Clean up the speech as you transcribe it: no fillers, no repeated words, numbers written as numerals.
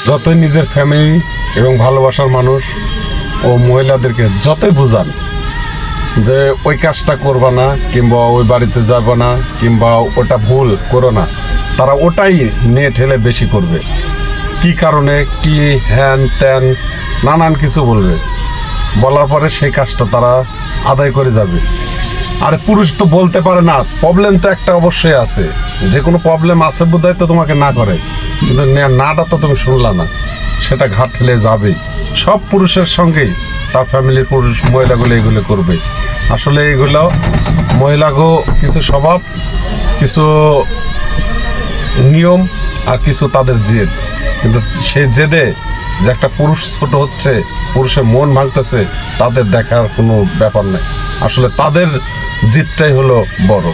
যতই নিজের ফ্যামিলি এবং ভালোবাসার মানুষ ও মহিলাদেরকে যতই বুঝান যে ওই কাজটা করবা না, কিংবা ওই বাড়িতে যাবা না, কিংবা ওটা ভুল করো না, তারা ওটাই নিয়ে ঠেলে বেশি করবে। কি কারণে, কি হ্যান ত্যান নানান কিছু বলবে, বলার পরে সেই কাজটা তারা আদায় করে যাবে। আরে পুরুষ তো বলতে পারে না, প্রবলেম তো একটা অবশ্যই আছে, যে কোনো প্রবলেম আছে বোধহয় তো তোমাকে না করে, কিন্তু নাটা তো তুমি শুনলা না, সেটা ঘাট ঠেলে যাবেই। সব পুরুষের সঙ্গেই তার ফ্যামিলির পুরুষ মহিলাগুলো এগুলো করবে। আসলে এগুলো মহিলাগো কিছু স্বভাব, কিছু নিয়ম, আর কিছু তাদের জেদ। কিন্তু সেই জেদে যে একটা পুরুষ ছোট হচ্ছে, পুরুষের মন ভাঙতেছে, তাদের দেখার কোনো ব্যাপার নেই। আসলে তাদের জিদটাই হলো বড়।